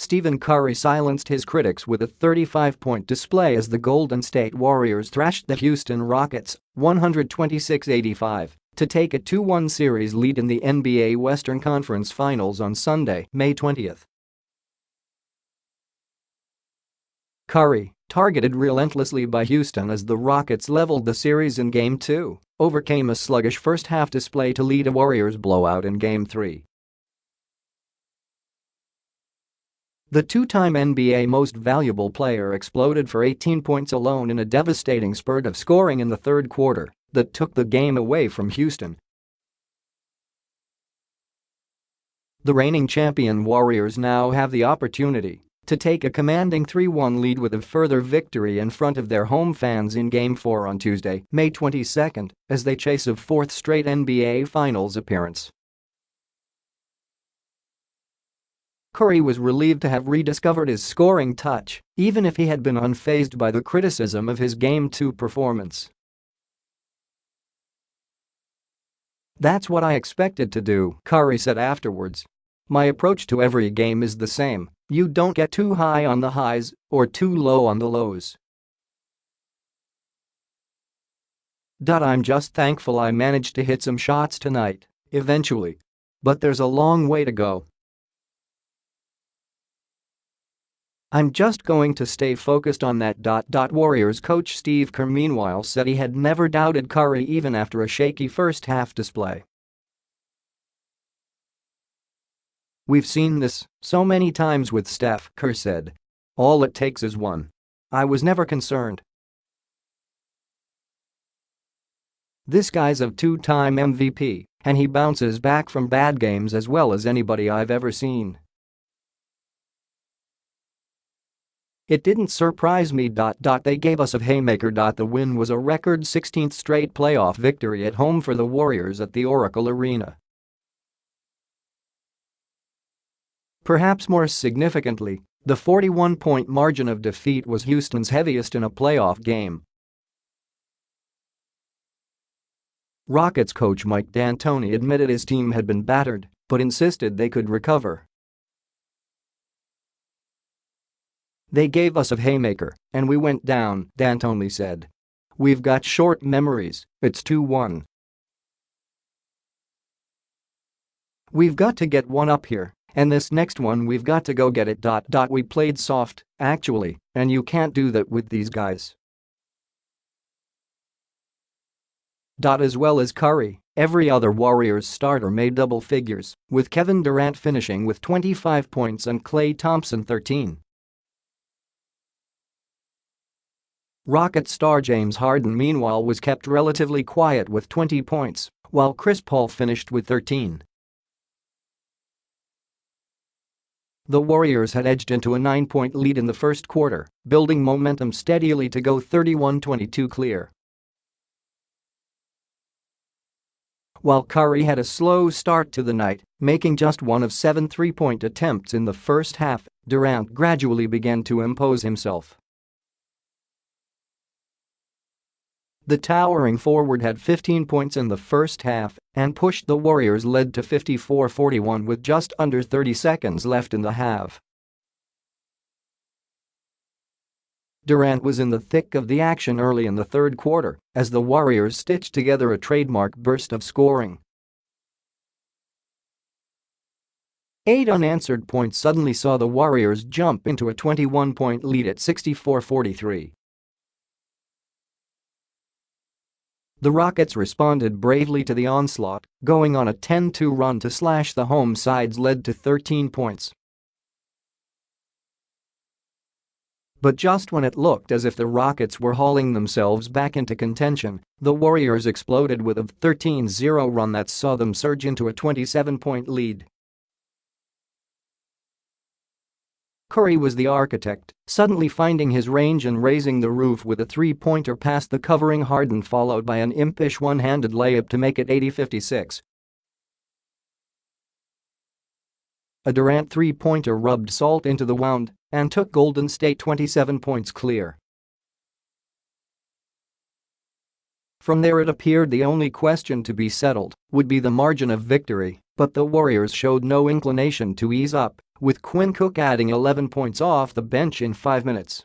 Stephen Curry silenced his critics with a 35-point display as the Golden State Warriors thrashed the Houston Rockets 126-85 to take a 2-1 series lead in the NBA Western Conference Finals on Sunday, May 20. Curry, targeted relentlessly by Houston as the Rockets leveled the series in Game 2, overcame a sluggish first-half display to lead a Warriors blowout in Game 3. The two-time NBA Most Valuable Player exploded for 18 points alone in a devastating spurt of scoring in the third quarter that took the game away from Houston. The reigning champion Warriors now have the opportunity to take a commanding 3-1 lead with a further victory in front of their home fans in Game 4 on Tuesday, May 22, as they chase a fourth straight NBA Finals appearance. Curry was relieved to have rediscovered his scoring touch, even if he had been unfazed by the criticism of his Game 2 performance. "That's what I expected to do," Curry said afterwards. "My approach to every game is the same. You don't get too high on the highs or too low on the lows. I'm just thankful I managed to hit some shots tonight, eventually. But there's a long way to go. I'm just going to stay focused on that. Warriors coach Steve Kerr meanwhile said he had never doubted Curry even after a shaky first-half display. "We've seen this so many times with Steph," Kerr said. "All it takes is one. I was never concerned. This guy's a two-time MVP, and he bounces back from bad games as well as anybody I've ever seen. It didn't surprise me. They gave us a haymaker. The win was a record 16th straight playoff victory at home for the Warriors at the Oracle Arena. Perhaps more significantly, the 41-point margin of defeat was Houston's heaviest in a playoff game." Rockets coach Mike D'Antoni admitted his team had been battered, but insisted they could recover. "They gave us a haymaker, and we went down," D'Antoni said. "We've got short memories, it's 2-1. We've got to get one up here, and this next one we've got to go get it. We played soft, actually, and you can't do that with these guys." As well as Curry, every other Warriors starter made double figures, with Kevin Durant finishing with 25 points and Klay Thompson 13. Rockets star James Harden meanwhile was kept relatively quiet with 20 points, while Chris Paul finished with 13. The Warriors had edged into a 9-point lead in the first quarter, building momentum steadily to go 31-22 clear. While Curry had a slow start to the night, making just one of 7 3-point attempts in the first half, Durant gradually began to impose himself. The towering forward had 15 points in the first half and pushed the Warriors' lead to 54-41 with just under 30 seconds left in the half. Durant was in the thick of the action early in the third quarter as the Warriors stitched together a trademark burst of scoring. 8 unanswered points suddenly saw the Warriors jump into a 21-point lead at 64-43. The Rockets responded bravely to the onslaught, going on a 10-2 run to slash the home side's lead to 13 points. But just when it looked as if the Rockets were hauling themselves back into contention, the Warriors exploded with a 13-0 run that saw them surge into a 27-point lead. Curry was the architect, suddenly finding his range and raising the roof with a three-pointer past the covering Harden followed by an impish one-handed layup to make it 80-56. A Durant three-pointer rubbed salt into the wound and took Golden State 27 points clear. From there it appeared the only question to be settled would be the margin of victory, but the Warriors showed no inclination to ease up, with Quinn Cook adding 11 points off the bench in 5 minutes.